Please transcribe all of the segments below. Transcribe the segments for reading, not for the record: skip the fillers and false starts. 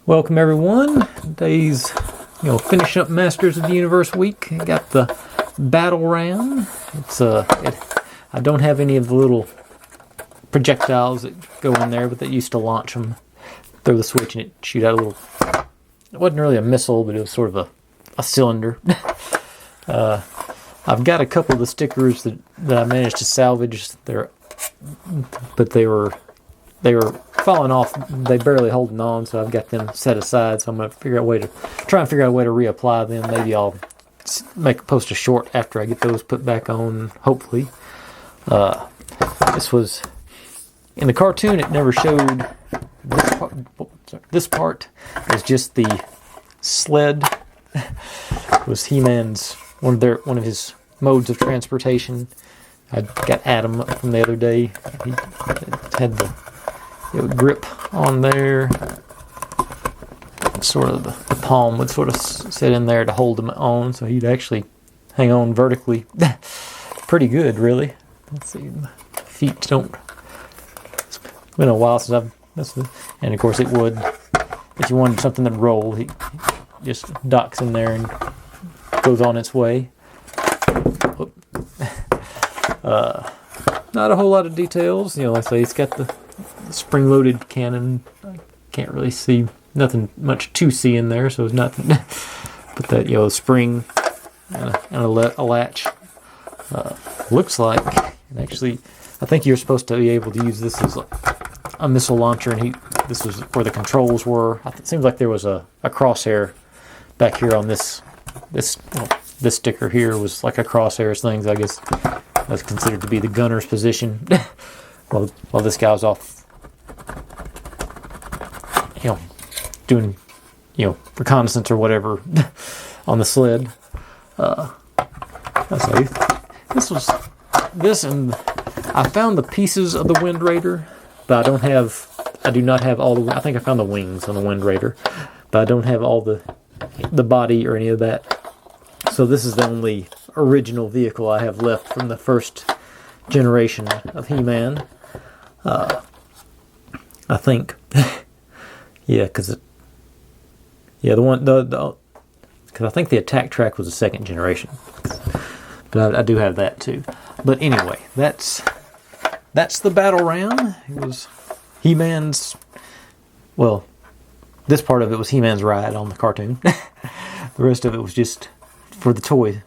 Welcome everyone. Today's, finishing up Masters of the Universe week. I got the Battle Ram. I don't have any of the little projectiles that go in there, but that used to launch them. Throw the switch and it shoot out a little. It wasn't really a missile, but it was sort of a cylinder. I've got a couple of the stickers that I managed to salvage. But they were falling off. They barely holding on, so I've got them set aside. So I'm going to try and figure out a way to reapply them. Maybe I'll post a short after I get those put back on. Hopefully, this was in the cartoon. It never showed this part. This part is just the sled. It was He-Man's one of his modes of transportation. I got Adam from the other day. He had the grip on there. Sort of the palm would sort of sit in there to hold him on, so he'd actually hang on vertically. Pretty good, really. Let's see, my feet don't. It's been a while since and of course it would. If you wanted something that rolled, he just docks in there and goes on its way. Not a whole lot of details. Like I say, it's got the spring-loaded cannon. I can't really see nothing much to see in there, so it's nothing. But that spring and a latch. Looks like, and actually, I think you're supposed to be able to use this as a missile launcher, and this was where the controls were. It seems like there was a crosshair back here on this sticker here was like a crosshairs things, I guess. That's considered to be the gunner's position. while this guy's off, doing, reconnaissance or whatever on the sled. And I found the pieces of the Wind Raider, but I do not have all I think I found the wings on the Wind Raider, but I don't have all the body or any of that. So this is the only original vehicle I have left from the first generation of He-Man. I think, because I think the attack track was the second generation, but I do have that too. But anyway, that's the Battle Ram. It was He-Man's. Well, this part of it was He-Man's ride on the cartoon. The rest of it was just for the toy.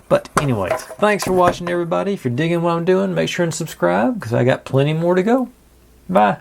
But anyways, thanks for watching, everybody. If you're digging what I'm doing, make sure and subscribe, because I got plenty more to go. Bye.